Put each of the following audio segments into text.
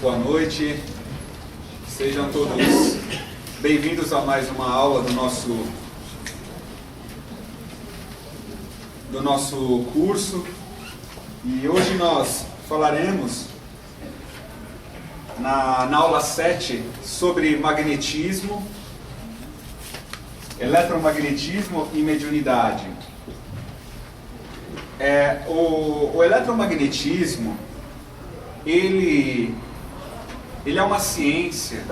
Boa noite, sejam todos bem-vindos a mais uma aula do nosso curso. E hoje nós falaremos na aula 7 sobre magnetismo, eletromagnetismo e mediunidade. O eletromagnetismo, ele é uma ciência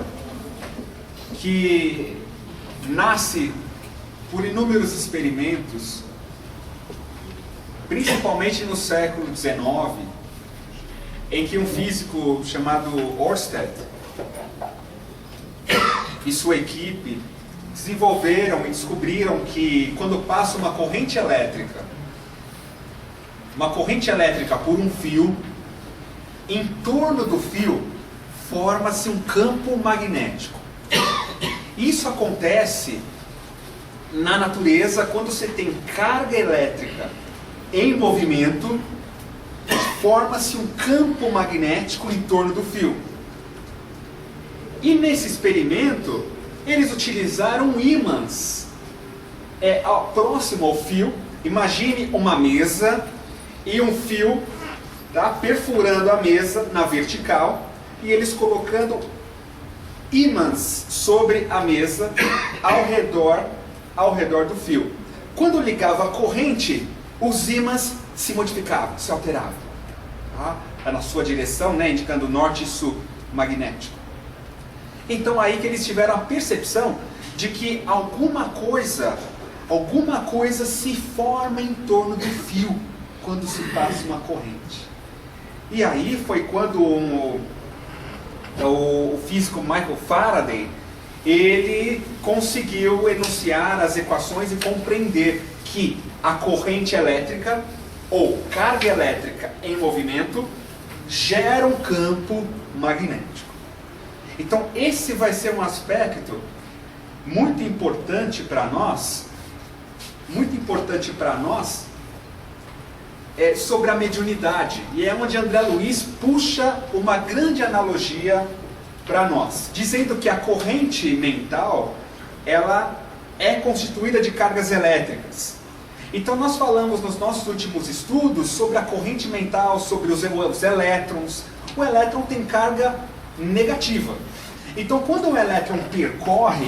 que nasce por inúmeros experimentos, principalmente no século XIX, em que um físico chamado Ørsted e sua equipe desenvolveram e descobriram que quando passa uma corrente elétrica por um fio, em torno do fio forma-se um campo magnético. Isso acontece na natureza quando você tem carga elétrica em movimento, forma-se um campo magnético em torno do fio. E nesse experimento, eles utilizaram ímãs próximo ao fio. Imagine uma mesa e um fio perfurando a mesa na vertical, e eles colocando ímãs sobre a mesa ao redor do fio. Quando ligava a corrente, os ímãs se modificavam, se alteravam, na sua direção, indicando norte e sul magnético. Então aí que eles tiveram a percepção de que alguma coisa se forma em torno do fio quando se passa uma corrente. E aí foi quando o físico Michael Faraday, ele conseguiu enunciar as equações e compreender que a corrente elétrica ou carga elétrica em movimento gera um campo magnético. Então esse vai ser um aspecto muito importante para nós, sobre a mediunidade, e é onde André Luiz puxa uma grande analogia para nós, dizendo que a corrente mental, ela é constituída de cargas elétricas. Então nós falamos nos nossos últimos estudos sobre a corrente mental, sobre os elétrons. O elétron tem carga negativa. Então quando o elétron percorre,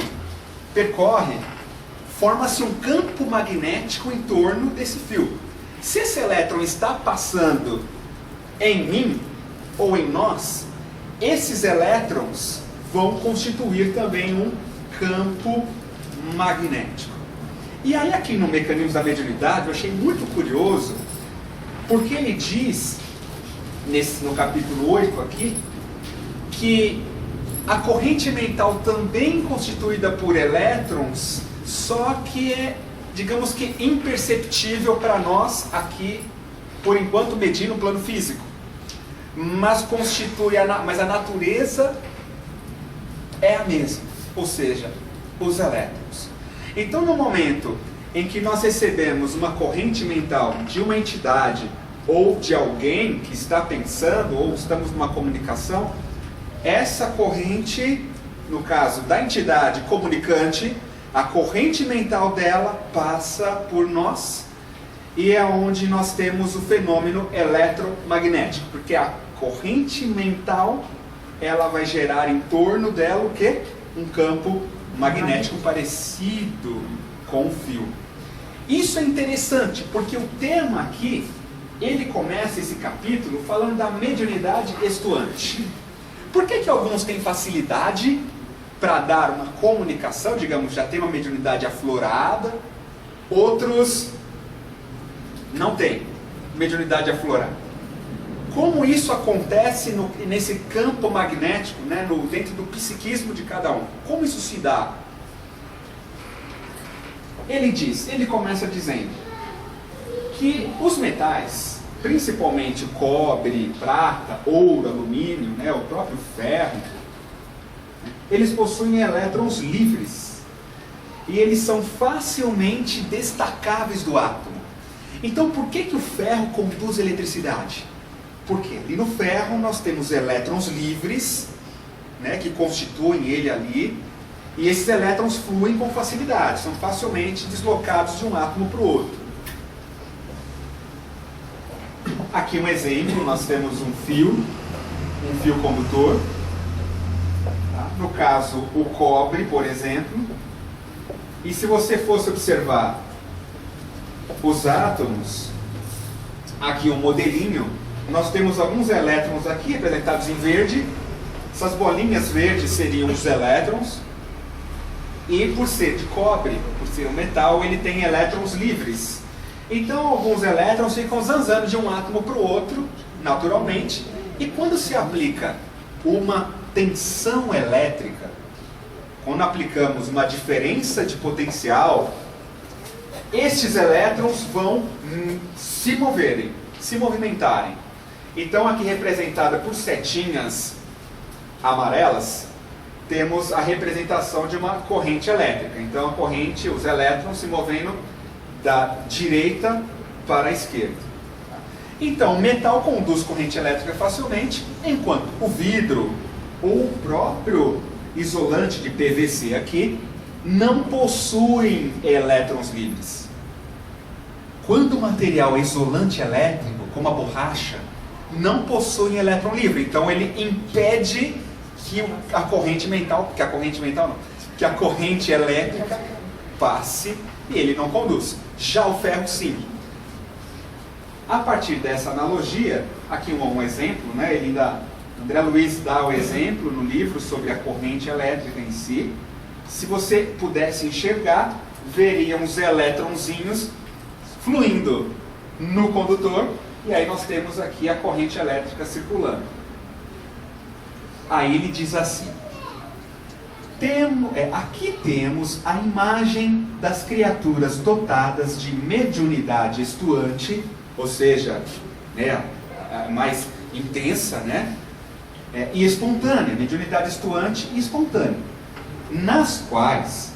forma-se um campo magnético em torno desse fio. Se esse elétron está passando em mim ou em nós, esses elétrons vão constituir também um campo magnético. E aí aqui no Mecanismos da Mediunidade eu achei muito curioso, porque ele diz, no capítulo 8 aqui, que a corrente mental também constituída por elétrons, só que é, digamos que, imperceptível para nós aqui, por enquanto medindo no plano físico. Mas mas a natureza é a mesma, ou seja, os elétrons. Então no momento em que nós recebemos uma corrente mental de uma entidade ou de alguém que está pensando, ou estamos numa comunicação, essa corrente, no caso da entidade comunicante, a corrente mental dela passa por nós, e é onde nós temos o fenômeno eletromagnético, porque a corrente mental, ela vai gerar em torno dela o quê? Um campo magnético parecido com o fio. Isso é interessante, porque o tema aqui, ele começa esse capítulo falando da mediunidade estuante. Por que alguns têm facilidade para dar uma comunicação, digamos, já tem uma mediunidade aflorada, outros não têm mediunidade aflorada? Como isso acontece nesse campo magnético, dentro do psiquismo de cada um? Como isso se dá? Ele começa dizendo que os metais, principalmente cobre, prata, ouro, alumínio, o próprio ferro, eles possuem elétrons livres e eles são facilmente destacáveis do átomo. Então por que o ferro conduz eletricidade? Porque ali no ferro nós temos elétrons livres, né, que constituem ele ali, e esses elétrons fluem com facilidade, são facilmente deslocados de um átomo para o outro. Aqui um exemplo, nós temos um fio condutor, tá? No caso o cobre, por exemplo, e se você fosse observar os átomos, aqui um modelinho, nós temos alguns elétrons aqui representados em verde, essas bolinhas verdes seriam os elétrons, e por ser de cobre, por ser um metal, ele tem elétrons livres. Então alguns elétrons ficam zanzando de um átomo para o outro, naturalmente, e quando se aplica uma tensão elétrica, quando aplicamos uma diferença de potencial, estes elétrons vão se moverem, se movimentarem. Então aqui representada por setinhas amarelas, temos a representação de uma corrente elétrica. Então a corrente, os elétrons se movendo da direita para a esquerda. Então o metal conduz corrente elétrica facilmente, enquanto o vidro ou o próprio isolante de PVC aqui não possuem elétrons livres. Quando o material é isolante elétrico, como a borracha, não possui elétron livre, então ele impede que a corrente elétrica passe e ele não conduz. Já o ferro sim. A partir dessa analogia, aqui um exemplo, né, André Luiz dá o exemplo no livro sobre a corrente elétrica em si. Se você pudesse enxergar, veriam os elétronzinhos fluindo no condutor, e aí nós temos aqui a corrente elétrica circulando. Aí ele diz assim: aqui temos a imagem das criaturas dotadas de mediunidade estuante, ou seja, né, mais intensa, né, e espontânea, mediunidade estuante e espontânea, nas quais,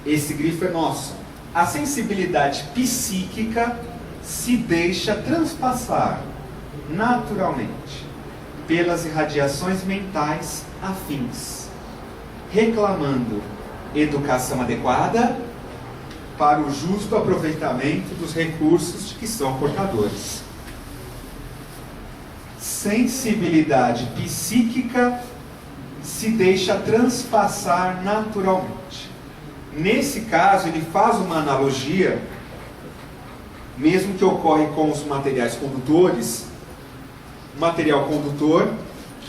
esse grifo é nosso, a sensibilidade psíquica se deixa transpassar naturalmente pelas irradiações mentais afins, reclamando educação adequada para o justo aproveitamento dos recursos de que são portadores. Sensibilidade psíquica se deixa transpassar naturalmente. Nesse caso, ele faz uma analogia, mesmo que ocorre com os materiais condutores, material condutor,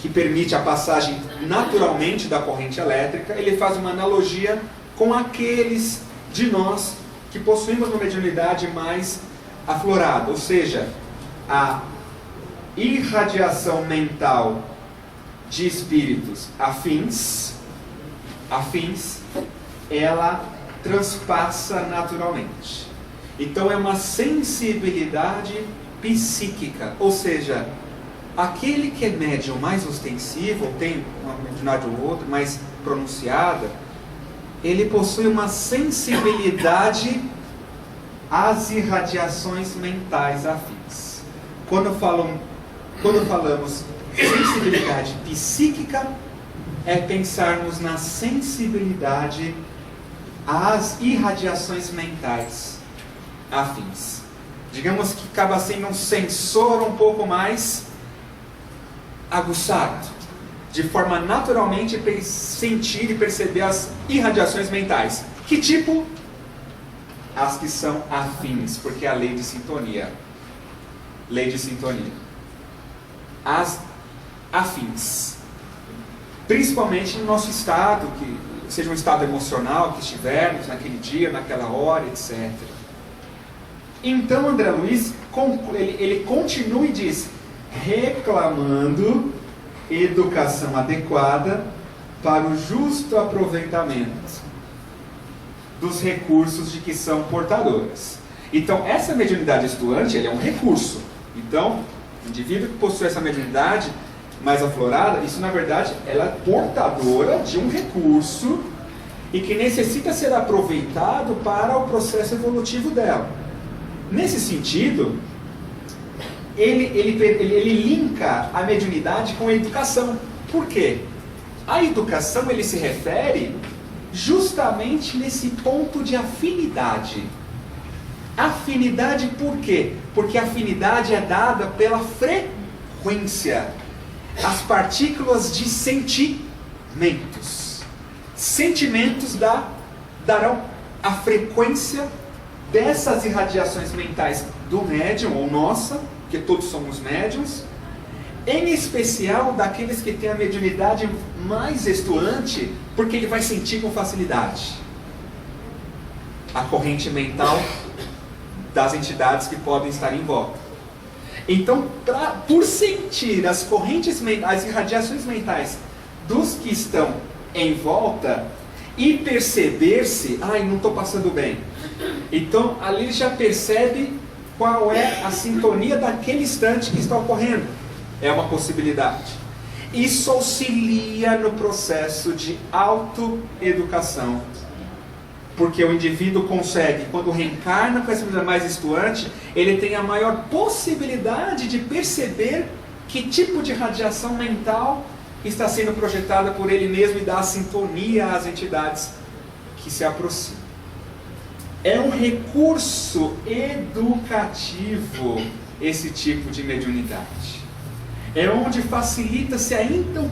que permite a passagem naturalmente da corrente elétrica, ele faz uma analogia com aqueles de nós que possuímos uma mediunidade mais aflorada, ou seja, a irradiação mental de espíritos afins, ela transpassa naturalmente. Então é uma sensibilidade psíquica, ou seja, aquele que é médium mais ostensivo, tem uma mediunidade ou outra mais pronunciada, ele possui uma sensibilidade às irradiações mentais afins. Quando falamos sensibilidade psíquica, é pensarmos na sensibilidade às irradiações mentais afins. Digamos que acaba sendo um sensor um pouco mais aguçado, de forma naturalmente sentir e perceber as irradiações mentais. Que tipo? As que são afins, porque é a lei de sintonia. Lei de sintonia. As afins. Principalmente no nosso estado, que seja um estado emocional que estivermos naquele dia, naquela hora, etc. Então André Luiz, ele continua e diz: reclamando educação adequada para o justo aproveitamento dos recursos de que são portadores. Então essa mediunidade estuante, ele é um recurso. Então o indivíduo que possui essa mediunidade mais aflorada, isso na verdade ela é portadora de um recurso e que necessita ser aproveitado para o processo evolutivo dela. Nesse sentido, ele linka a mediunidade com a educação. Por quê? A educação ele se refere justamente nesse ponto de afinidade. Afinidade por quê? Porque a afinidade é dada pela frequência. As partículas de sentimentos. Sentimentos darão a frequência dessas irradiações mentais do médium, ou nossa, porque todos somos médiums, em especial daqueles que têm a mediunidade mais estuante, porque ele vai sentir com facilidade a corrente mental das entidades que podem estar em volta. Então, por sentir as correntes mentais, as irradiações mentais dos que estão em volta e perceber-se, não estou passando bem. Então, ali ele já percebe qual é a sintonia daquele instante que está ocorrendo. É uma possibilidade. Isso auxilia no processo de autoeducação. Porque o indivíduo consegue, quando reencarna com essa vida mais estuante, ele tem a maior possibilidade de perceber que tipo de radiação mental está sendo projetada por ele mesmo e dar sintonia às entidades que se aproximam. É um recurso educativo esse tipo de mediunidade. É onde facilita-se ainda um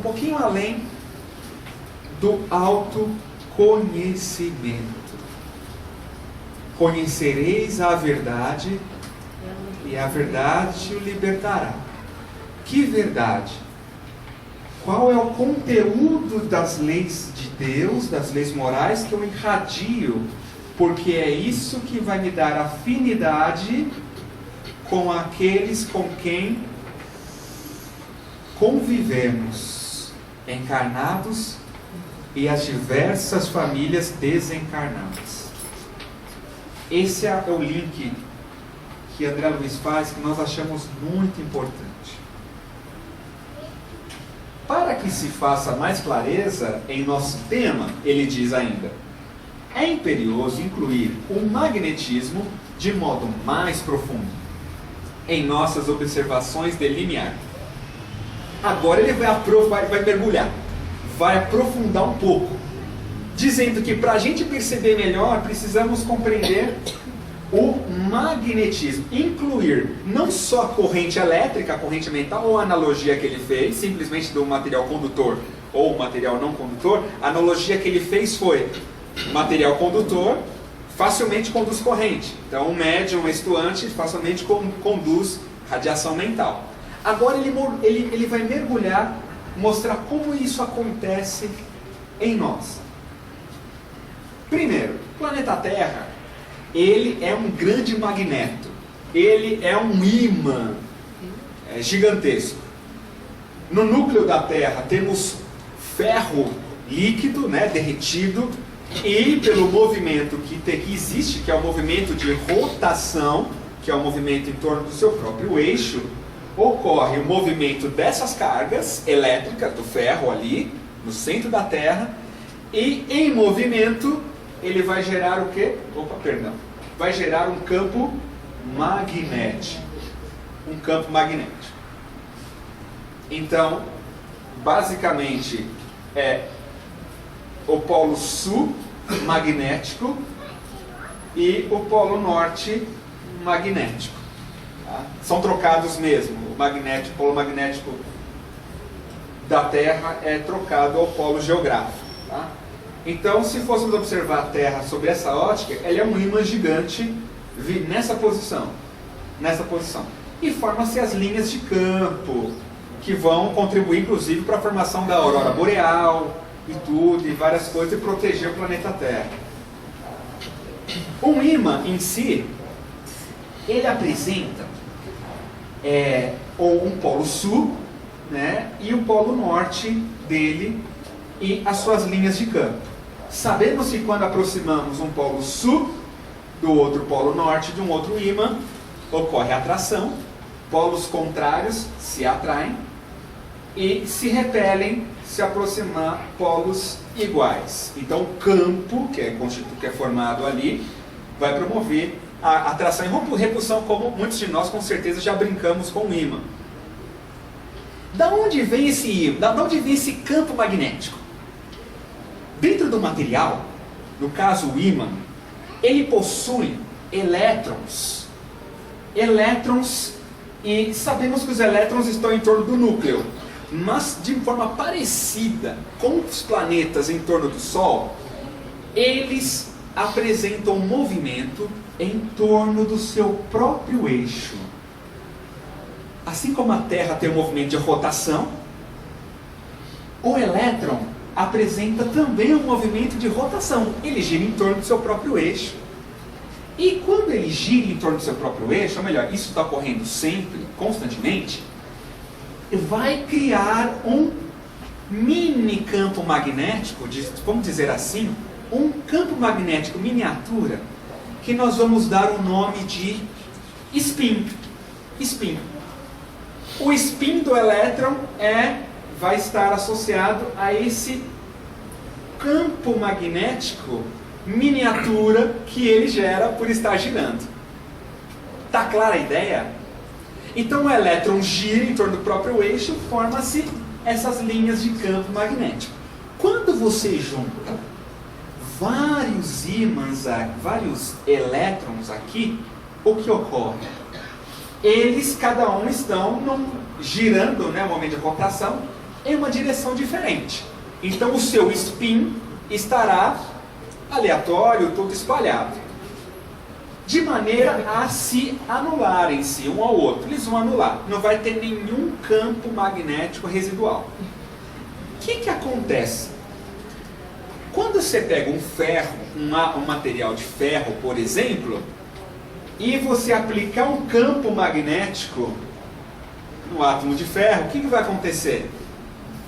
pouquinho além do autoconhecimento. Conhecereis a verdade e a verdade o libertará. Que verdade? Qual é o conteúdo das leis de Deus, das leis morais que eu irradio? Porque é isso que vai me dar afinidade com aqueles com quem convivemos, encarnados e as diversas famílias desencarnadas. Esse é o link que André Luiz faz, que nós achamos muito importante. Para que se faça mais clareza em nosso tema, ele diz ainda: é imperioso incluir o magnetismo de modo mais profundo em nossas observações de limiar. Agora ele vai mergulhar, vai aprofundar um pouco, dizendo que para a gente perceber melhor, precisamos compreender o magnetismo, incluir não só a corrente elétrica, a corrente mental, ou a analogia que ele fez, simplesmente do material condutor ou material não condutor. A analogia que ele fez foi: material condutor facilmente conduz corrente. Então, um médium, um estuante, facilmente conduz radiação mental. Agora ele vai mergulhar, mostrar como isso acontece em nós. Primeiro, o planeta Terra, ele é um grande magneto. Ele é um ímã gigantesco. No núcleo da Terra temos ferro líquido, derretido, e pelo movimento que existe, que é o movimento de rotação, que é o movimento em torno do seu próprio eixo, ocorre o movimento dessas cargas elétricas do ferro ali, no centro da Terra, e em movimento ele vai gerar o quê? Vai gerar um campo magnético. Um campo magnético. Então, basicamente, é o polo sul magnético e o polo norte magnético. Tá? São trocados mesmo. O polo magnético da Terra é trocado ao polo geográfico. Tá? Então, se fôssemos observar a Terra sob essa ótica, ela é um ímã gigante nessa posição. E formam-se as linhas de campo, que vão contribuir, inclusive, para a formação da aurora boreal, e tudo, e várias coisas, e proteger o planeta Terra. Um ímã em si, ele apresenta um polo sul, e o polo norte dele, e as suas linhas de campo. Sabemos que quando aproximamos um polo sul do outro polo norte de um outro ímã, ocorre atração, polos contrários se atraem e se repelem se aproximar polos iguais. Então o campo que é formado ali vai promover a atração e repulsão, como muitos de nós com certeza já brincamos com o ímã. Da onde vem esse ímã? Da onde vem esse campo magnético? Dentro do material, no caso o ímã, ele possui elétrons. Elétrons, e sabemos que os elétrons estão em torno do núcleo, mas de forma parecida com os planetas em torno do Sol, eles apresentam um movimento em torno do seu próprio eixo. Assim como a Terra tem um movimento de rotação, o elétron apresenta também um movimento de rotação. Ele gira em torno do seu próprio eixo. E quando ele gira em torno do seu próprio eixo, ou melhor, isso está ocorrendo sempre, constantemente, vai criar um mini campo magnético, vamos dizer assim, um campo magnético miniatura, que nós vamos dar o nome de spin. Spin. O spin do elétron vai estar associado a esse campo magnético miniatura que ele gera por estar girando. Está clara a ideia? Então o elétron gira em torno do próprio eixo, forma-se essas linhas de campo magnético. Quando você junta vários ímãs, vários elétrons aqui, o que ocorre? Eles, cada um, estão girando, né, um momento de rotação, em uma direção diferente. Então o seu spin estará aleatório, todo espalhado, de maneira a se anularem-se um ao outro. Eles vão anular, não vai ter nenhum campo magnético residual. O que acontece? Quando você pega um ferro, um material de ferro, por exemplo, e você aplicar um campo magnético no átomo de ferro, o que vai acontecer?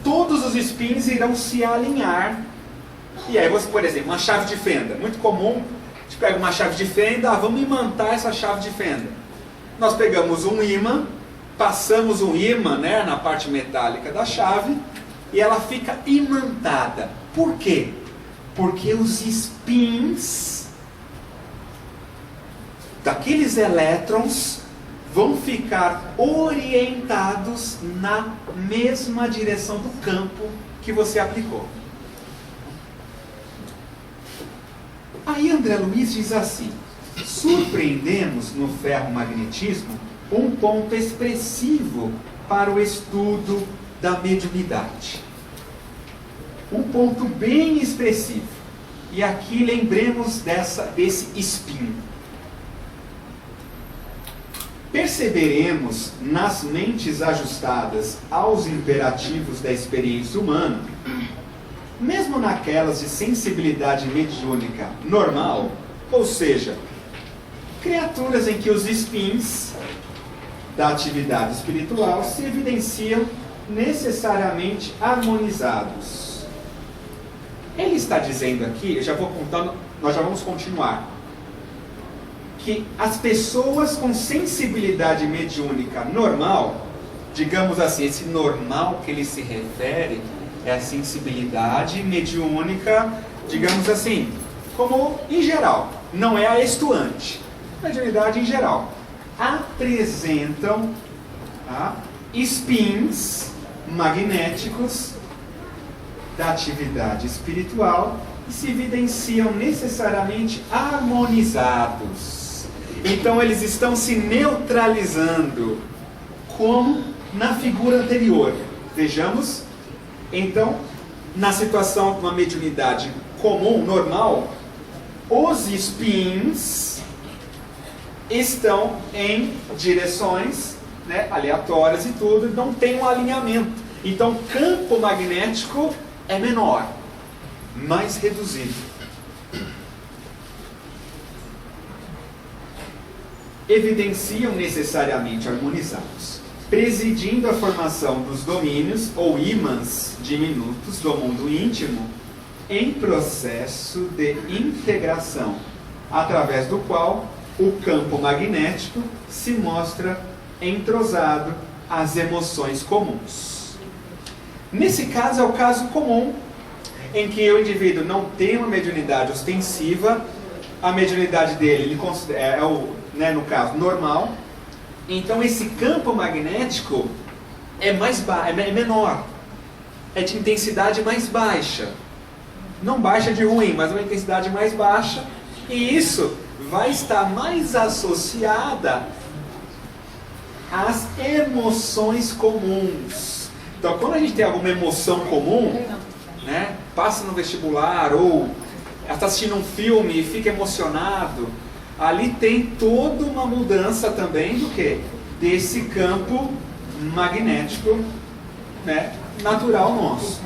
Todos os spins irão se alinhar. E aí você, por exemplo, uma chave de fenda, muito comum, a gente pega uma chave de fenda, vamos imantar essa chave de fenda. Nós pegamos um ímã, passamos um ímã, né, na parte metálica da chave, e ela fica imantada. Por quê? Porque os spins daqueles elétrons vão ficar orientados na mesma direção do campo que você aplicou. Aí André Luiz diz assim: surpreendemos no ferromagnetismo um ponto expressivo para o estudo da mediunidade. Um ponto bem expressivo. E aqui lembremos desse spin. Perceberemos nas mentes ajustadas aos imperativos da experiência humana, mesmo naquelas de sensibilidade mediúnica normal, ou seja, criaturas em que os spins da atividade espiritual se evidenciam necessariamente harmonizados. Ele está dizendo aqui, eu já vou contando, nós já vamos continuar, que as pessoas com sensibilidade mediúnica normal, digamos assim, esse normal que ele se refere é a sensibilidade mediúnica, digamos assim, como em geral, não é a estuante, mediunidade em geral, apresentam spins magnéticos da atividade espiritual e se evidenciam necessariamente harmonizados. Então eles estão se neutralizando, como na figura anterior. Vejamos, então, na situação de uma mediunidade comum, normal, os spins estão em direções, né, aleatórias e tudo, não tem um alinhamento. Então o campo magnético é menor, mais reduzido. Evidenciam necessariamente harmonizados, presidindo a formação dos domínios ou ímãs diminutos do mundo íntimo em processo de integração, através do qual o campo magnético se mostra entrosado às emoções comuns. Nesse caso é o caso comum, em que o indivíduo não tem uma mediunidade ostensiva, a mediunidade dele ele é o, né, no caso, normal. Então esse campo magnético é menor, é de intensidade mais baixa. Não baixa de ruim, mas uma intensidade mais baixa. E isso vai estar mais associada às emoções comuns. Então quando a gente tem alguma emoção comum, né, passa no vestibular ou está assistindo um filme e fica emocionado, ali tem toda uma mudança também do que? Desse campo magnético, né, natural nosso.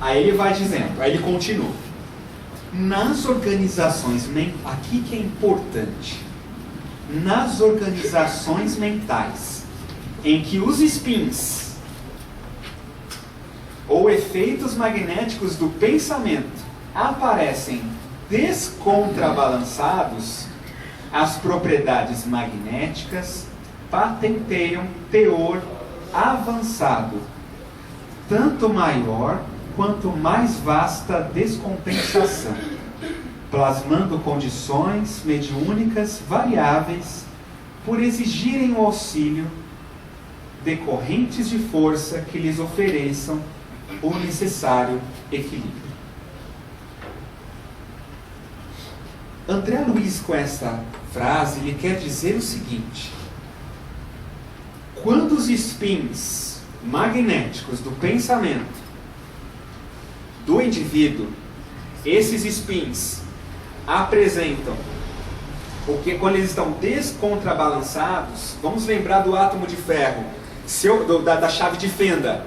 Aí ele vai dizendo, aí ele continua. Nas organizações mentais, aqui que é importante, nas organizações mentais, em que os spins, ou efeitos magnéticos do pensamento, aparecem descontrabalançados, as propriedades magnéticas patenteiam teor avançado, tanto maior quanto mais vasta descompensação, plasmando condições mediúnicas variáveis por exigirem o auxílio de correntes de força que lhes ofereçam o necessário equilíbrio. André Luiz, com essa frase, ele quer dizer o seguinte: quando os spins magnéticos do pensamento do indivíduo, esses spins apresentam o que, quando eles estão descontrabalançados, vamos lembrar do átomo de ferro, da chave de fenda.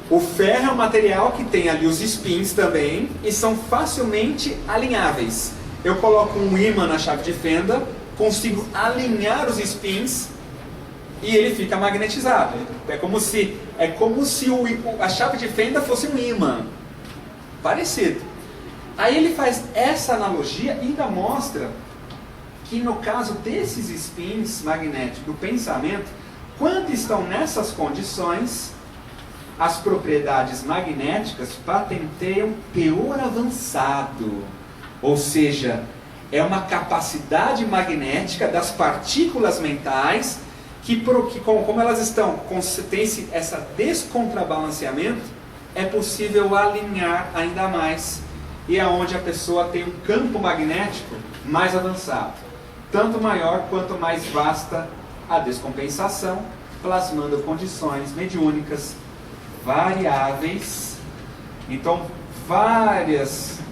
O ferro é um material que tem ali os spins também e são facilmente alinháveis. Eu coloco um ímã na chave de fenda, consigo alinhar os spins e ele fica magnetizado. É como se a chave de fenda fosse um ímã. Parecido. Aí ele faz essa analogia e ainda mostra que no caso desses spins magnéticos do pensamento, quando estão nessas condições, as propriedades magnéticas patenteiam teor avançado. Ou seja, é uma capacidade magnética das partículas mentais que como elas estão, tem esse descontrabalanceamento, é possível alinhar ainda mais. E é onde a pessoa tem um campo magnético mais avançado. Tanto maior quanto mais vasta a descompensação, plasmando condições mediúnicas variáveis. Então,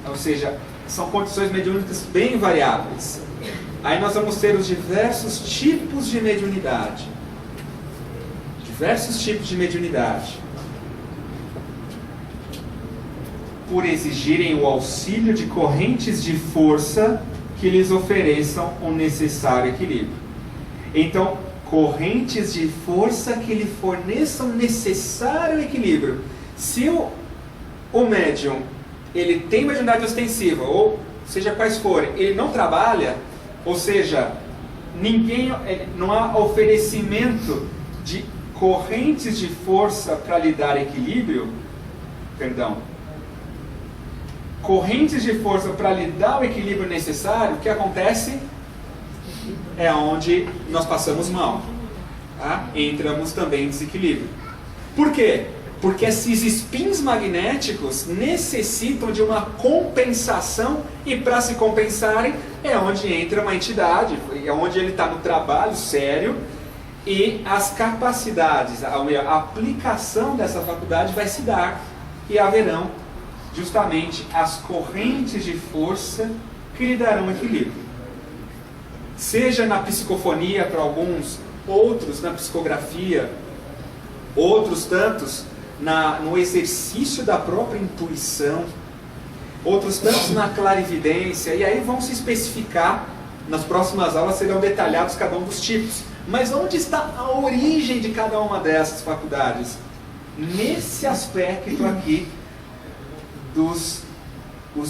ou seja, são condições mediúnicas bem variáveis. Aí nós vamos ter os diversos tipos de mediunidade. Diversos tipos de mediunidade. Por exigirem o auxílio de correntes de força que lhes ofereçam o necessário equilíbrio. Então, correntes de força que lhe forneçam o necessário equilíbrio. Se o médium ele tem mediunidade ostensiva, ou seja quais forem, ele não trabalha, ou seja, não há oferecimento de correntes de força para lhe dar equilíbrio, correntes de força para lhe dar o equilíbrio necessário, o que acontece é onde nós passamos mal, tá? Entramos também em desequilíbrio. Por quê? Porque esses spins magnéticos necessitam de uma compensação, e para se compensarem é onde entra uma entidade, é onde ele está no trabalho sério, e as capacidades, a aplicação dessa faculdade vai se dar, e haverão justamente as correntes de força que lhe darão equilíbrio. Seja na psicofonia para alguns, outros na psicografia, outros tantos no exercício da própria intuição, outros tantos na clarividência, e aí vão se especificar, nas próximas aulas serão detalhados cada um dos tipos. Mas onde está a origem de cada uma dessas faculdades? Nesse aspecto aqui os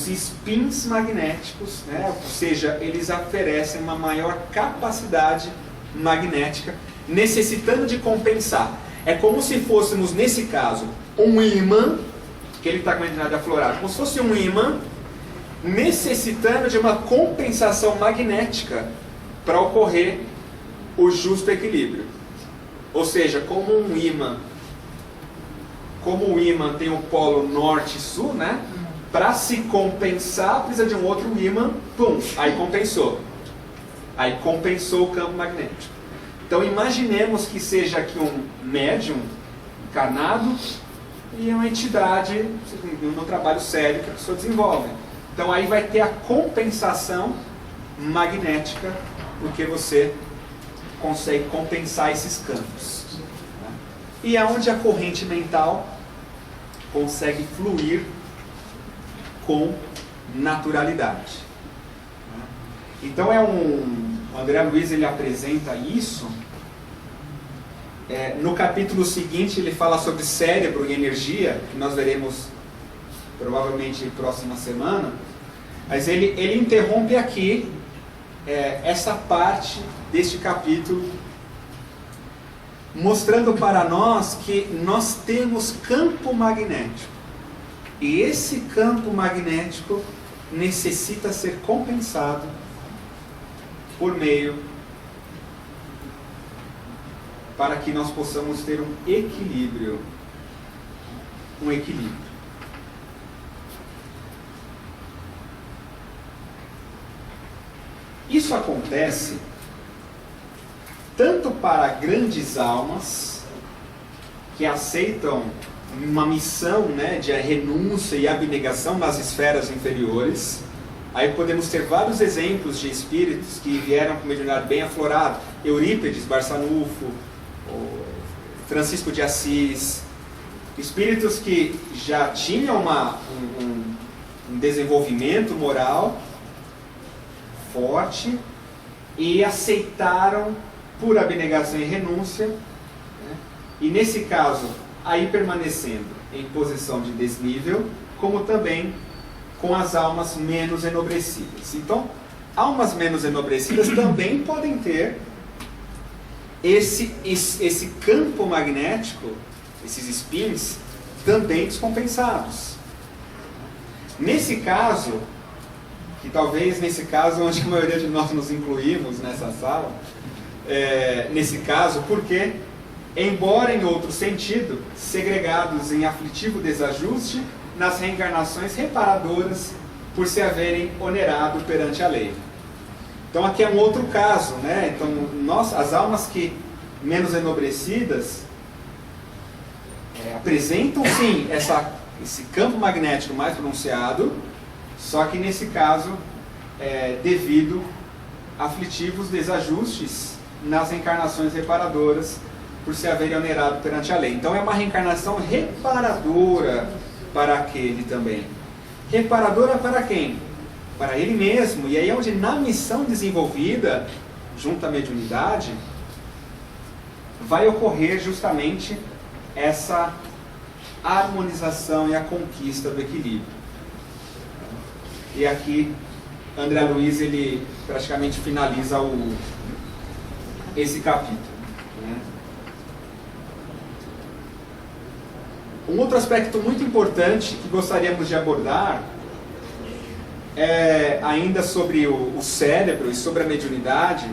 spins magnéticos, né? Ou seja, eles oferecem uma maior capacidade magnética, necessitando de compensar. É como se fôssemos, nesse caso, um ímã, que ele está com a entidade aflorada, como se fosse um ímã, necessitando de uma compensação magnética para ocorrer o justo equilíbrio. Ou seja, como o ímã tem o polo norte e sul, né? Para se compensar, precisa de um outro ímã, pum, aí compensou. Aí compensou o campo magnético. Então imaginemos que seja aqui um médium encarnado e uma entidade no trabalho sério que a pessoa desenvolve. Então aí vai ter a compensação magnética, porque você consegue compensar esses campos. E é onde a corrente mental consegue fluir com naturalidade. Então o André Luiz ele apresenta isso. No capítulo seguinte ele fala sobre cérebro e energia, que nós veremos provavelmente próxima semana. Mas ele interrompe aqui essa parte deste capítulo, mostrando para nós que nós temos campo magnético. E esse campo magnético necessita ser compensado por meio para que nós possamos ter um equilíbrio. Um equilíbrio. Isso acontece tanto para grandes almas que aceitam uma missão, né, de renúncia e abnegação nas esferas inferiores. Aí podemos ter vários exemplos de espíritos que vieram com mediunidade bem aflorada. Eurípides, Barçanufo, Francisco de Assis. Espíritos que já tinham um desenvolvimento moral forte e aceitaram por abnegação e renúncia, né? E nesse caso, aí permanecendo em posição de desnível, como também com as almas menos enobrecidas. Então, almas menos enobrecidas também podem ter esse campo magnético, esses spins, também descompensados. Nesse caso, que talvez nesse caso onde a maioria de nós nos incluímos nessa sala, nesse caso, porque, embora em outro sentido, segregados em aflitivo desajuste nas reencarnações reparadoras por se haverem onerado perante a lei. Então aqui é um outro caso, né? Então as almas que menos enobrecidas apresentam sim esse campo magnético mais pronunciado, só que nesse caso devido a aflitivos desajustes nas reencarnações reparadoras por se haverem onerado perante a lei. Então é uma reencarnação reparadora para aquele também. Reparadora para quem? Para ele mesmo. E aí é onde na missão desenvolvida junto à mediunidade vai ocorrer justamente essa harmonização e a conquista do equilíbrio. E aqui André Luiz ele praticamente finaliza esse capítulo, né? Um outro aspecto muito importante que gostaríamos de abordar é ainda sobre o cérebro e sobre a mediunidade.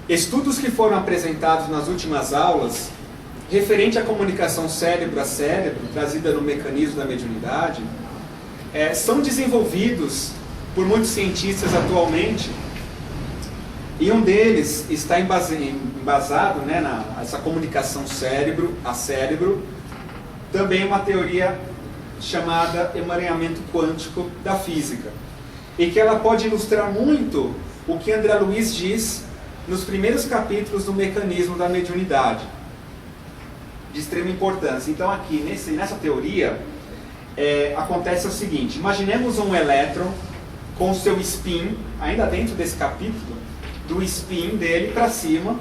Estudos que foram apresentados nas últimas aulas referente à comunicação cérebro a cérebro, trazida no mecanismo da mediunidade, são desenvolvidos por muitos cientistas atualmente, e um deles está embasado, né, nessa comunicação cérebro a cérebro, também uma teoria chamada emaranhamento quântico da física, e que ela pode ilustrar muito o que André Luiz diz nos primeiros capítulos do mecanismo da mediunidade, de extrema importância. Então aqui, nessa teoria, acontece o seguinte: imaginemos um elétron com o seu spin, ainda dentro desse capítulo, do spin dele para cima,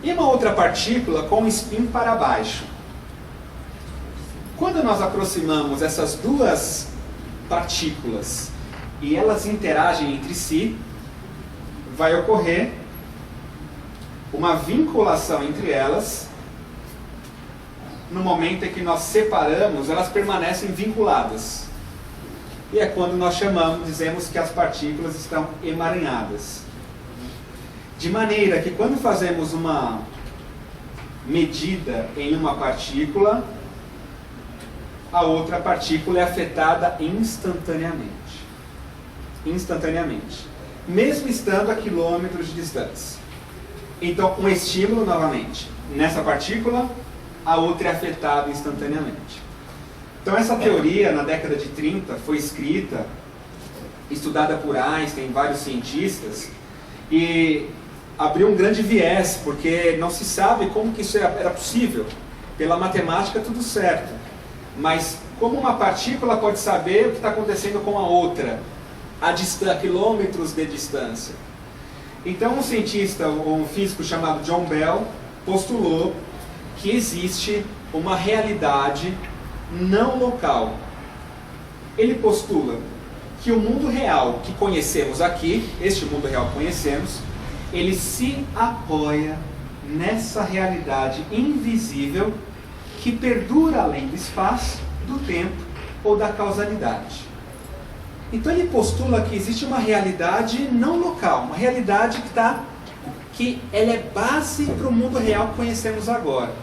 e uma outra partícula com o spin para baixo. Quando nós aproximamos essas duas partículas e elas interagem entre si, vai ocorrer uma vinculação entre elas. No momento em que nós separamos, elas permanecem vinculadas. e é quando nós dizemos que as partículas estão emaranhadas. De maneira que quando fazemos uma medida em uma partícula, a outra partícula é afetada instantaneamente. Instantaneamente. Mesmo estando a quilômetros de distância. Então, um estímulo, novamente, nessa partícula, a outra é afetada instantaneamente. Então, essa teoria, na década de 30, foi escrita, estudada por Einstein, vários cientistas, e abriu um grande viés, porque não se sabe como que isso era possível. Pela matemática, tudo certo. Mas como uma partícula pode saber o que está acontecendo com a outra, a quilômetros de distância? Então, um cientista, um físico chamado John Bell, postulou que existe uma realidade não local. Ele postula que o mundo real que conhecemos aqui, este mundo real que conhecemos, ele se apoia nessa realidade invisível que perdura além do espaço, do tempo ou da causalidade. Então ele postula que existe uma realidade não local, uma realidade que ela é base para o mundo real que conhecemos agora.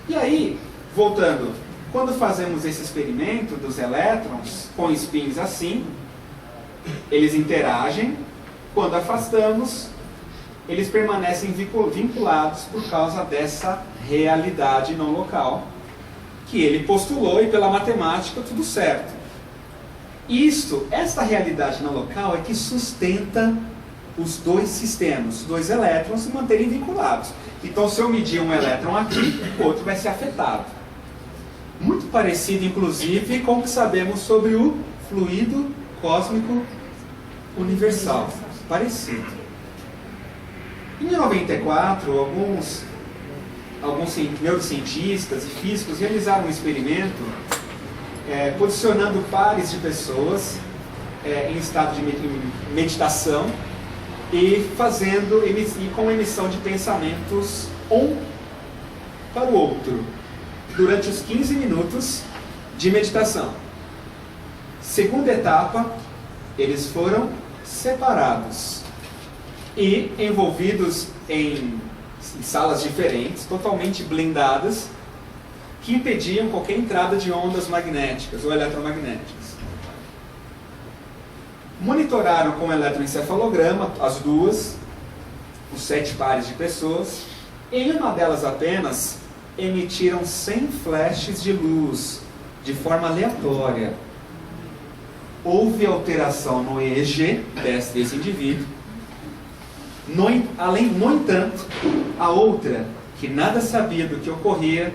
E aí, voltando, quando fazemos esse experimento dos elétrons com spins assim, eles interagem, quando afastamos, eles permanecem vinculados por causa dessa realidade não local, que ele postulou, e pela matemática tudo certo. Esta realidade não local é que sustenta os dois sistemas, os dois elétrons se manterem vinculados. Então, se eu medir um elétron aqui, o outro vai ser afetado. Muito parecido, inclusive, com o que sabemos sobre o fluido cósmico universal. Parecido. Em 1994, alguns neurocientistas e físicos realizaram um experimento posicionando pares de pessoas em estado de meditação e com emissão de pensamentos um para o outro durante os 15 minutos de meditação. Segunda etapa, eles foram separados e envolvidos em salas diferentes, totalmente blindadas, que impediam qualquer entrada de ondas magnéticas ou eletromagnéticas. Monitoraram com eletroencefalograma as duas, os 7 pares de pessoas. Em uma delas apenas, emitiram 100 flashes de luz, de forma aleatória. Houve alteração no EEG desse indivíduo. No entanto, a outra, que nada sabia do que ocorria,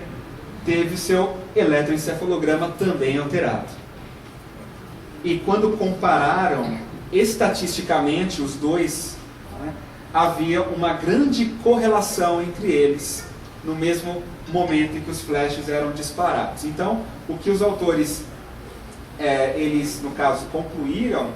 teve seu eletroencefalograma também alterado. E quando compararam estatisticamente os dois, havia uma grande correlação entre eles no mesmo momento em que os flashes eram disparados. Então, o que os autores, eles no caso concluíram,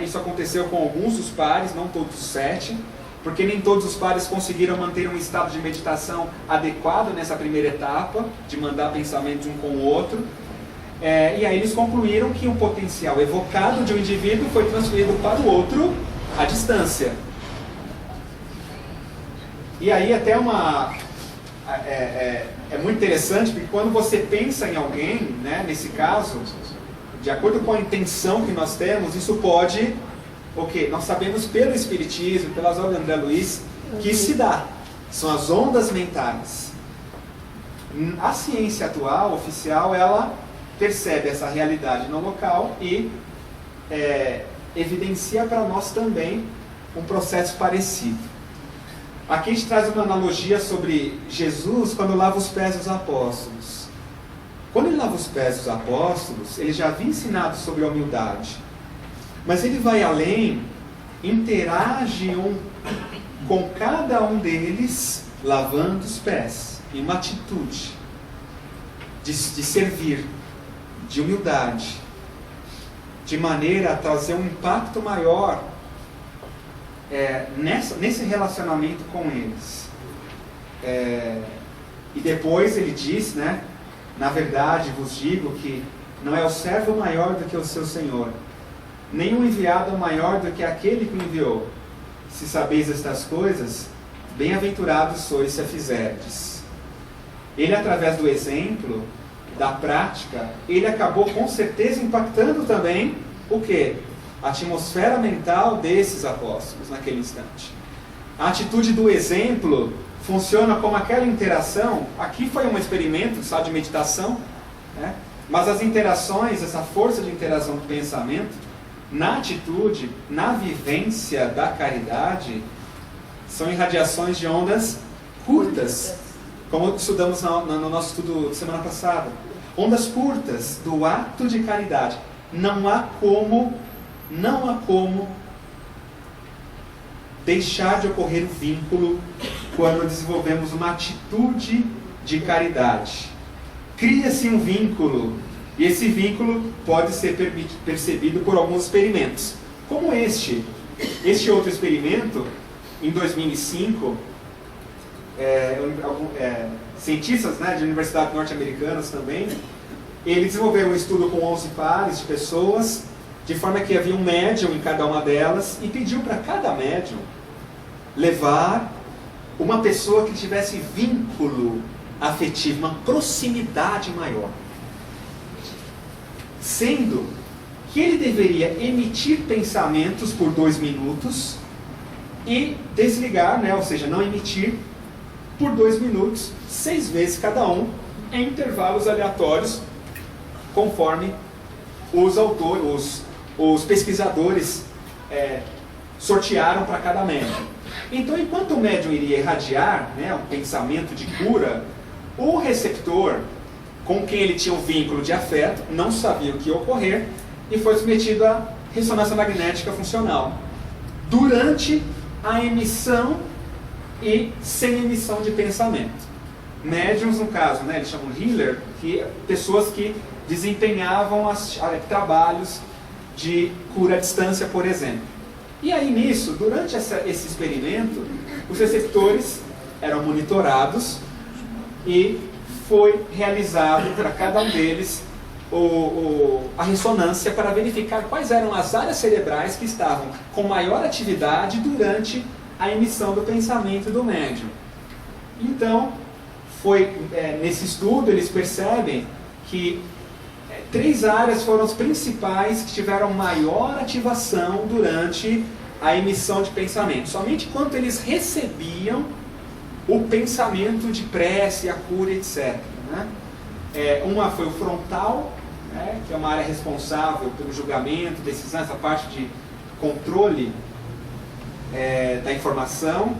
isso aconteceu com alguns dos pares, não todos os 7, porque nem todos os pares conseguiram manter um estado de meditação adequado nessa primeira etapa, de mandar pensamentos um com o outro. E aí eles concluíram que um potencial evocado de um indivíduo foi transferido para o outro à distância. E aí até é muito interessante, porque quando você pensa em alguém, nesse caso, de acordo com a intenção que nós temos, isso pode... Nós sabemos pelo Espiritismo, pelas obras de André Luiz, que isso se dá. São as ondas mentais. A ciência atual, oficial, ela percebe essa realidade no local e evidencia para nós também um processo parecido. Aqui a gente traz uma analogia sobre Jesus quando lava os pés dos apóstolos. Quando ele lava os pés dos apóstolos, ele já havia ensinado sobre a humildade. Mas ele vai além, interage com cada um deles, lavando os pés, em uma atitude de servir, de humildade, de maneira a trazer um impacto maior nesse relacionamento com eles. E depois ele diz, na verdade vos digo que Não é o servo maior do que o seu senhor, nem o enviado maior do que aquele que o enviou. Se sabeis estas coisas, bem-aventurados sois se a fizerdes. Ele, através do exemplo, da prática, ele acabou com certeza impactando também o quê? A atmosfera mental desses apóstolos naquele instante. A atitude do exemplo funciona como aquela interação. Aqui foi um experimento, sala de meditação, né? Mas as interações, essa força de interação do pensamento, na atitude, na vivência da caridade, são irradiações de ondas curtas, como estudamos no nosso estudo de semana passada. Ondas curtas do ato de caridade. Não há como deixar de ocorrer o vínculo quando desenvolvemos uma atitude de caridade. Cria-se um vínculo, e esse vínculo pode ser percebido por alguns experimentos. Como este outro experimento, em 2005, cientistas, né, de universidades norte-americanas também, eles desenvolveram um estudo com 11 pares de pessoas, de forma que havia um médium em cada uma delas, e pediu para cada médium levar uma pessoa que tivesse vínculo afetivo, uma proximidade maior. Sendo que ele deveria emitir pensamentos por 2 minutos e desligar, né, ou seja, não emitir por 2 minutos, 6 vezes cada um, em intervalos aleatórios, conforme os autores, os pesquisadores sortearam para cada médium. Então, enquanto o médium iria irradiar, né, um pensamento de cura, o receptor, com quem ele tinha um vínculo de afeto, não sabia o que ia ocorrer e foi submetido à ressonância magnética funcional durante a emissão e sem emissão de pensamento. Médiums, no caso, né, eles chamam healer, pessoas que desempenhavam trabalhos de cura à distância, por exemplo. E aí nisso, durante esse experimento, os receptores eram monitorados e foi realizado para cada um deles a ressonância para verificar quais eram as áreas cerebrais que estavam com maior atividade durante a emissão do pensamento do médium. Então, nesse estudo eles percebem que 3 áreas foram as principais que tiveram maior ativação durante a emissão de pensamento. Somente quando eles recebiam o pensamento de prece, a cura, etc. Né? Uma foi o frontal, né, que é uma área responsável pelo julgamento, decisão, essa parte de controle da informação.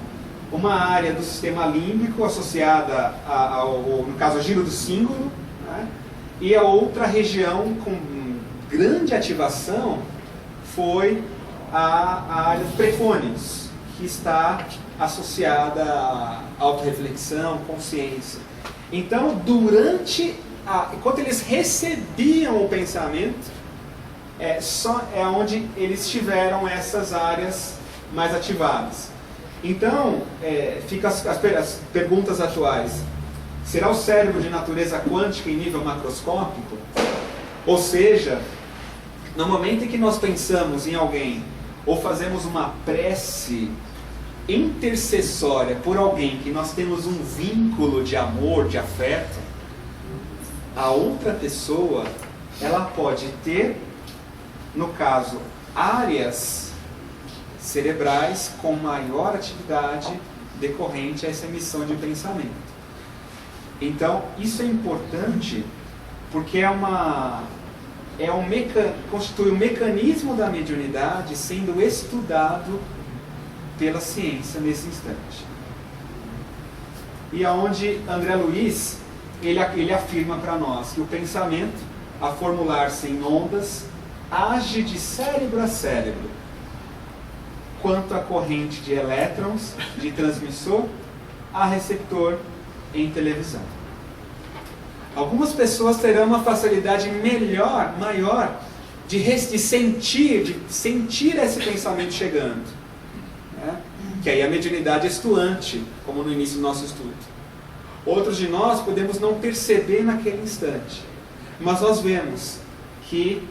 Uma área do sistema límbico associada no caso, ao giro do símbolo, né? E a outra região com grande ativação foi a área dos prefônios, que está associada à autorreflexão, consciência. Então, enquanto eles recebiam o pensamento, onde eles tiveram essas áreas mais ativadas. Então, ficam as perguntas atuais. Será o cérebro de natureza quântica em nível macroscópico? Ou seja, no momento em que nós pensamos em alguém, ou fazemos uma prece intercessória por alguém que nós temos um vínculo de amor, de afeto, a outra pessoa, ela pode ter, no caso, áreas cerebrais com maior atividade decorrente a essa emissão de pensamento. Então, isso é importante porque constitui um mecanismo da mediunidade sendo estudado pela ciência nesse instante. E aonde André Luiz, ele afirma para nós que o pensamento, a formular-se em ondas, age de cérebro a cérebro, quanto a corrente de elétrons, de transmissor a receptor em televisão. Algumas pessoas terão uma facilidade maior de sentir esse pensamento chegando, né? Que aí é a mediunidade estuante, como no início do nosso estudo. Outros de nós podemos não perceber naquele instante, mas nós vemos que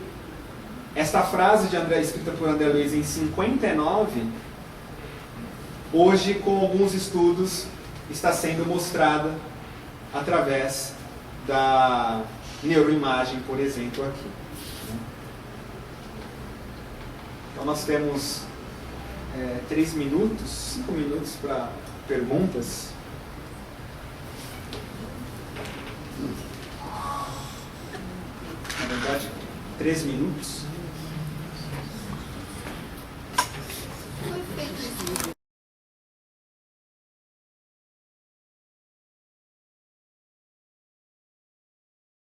esta frase de André, escrita por André Luiz em 59, hoje, com alguns estudos, está sendo mostrada através da neuroimagem, por exemplo, aqui. Então nós temos 3 minutos, 5 minutos para perguntas. Na verdade, 3 minutos.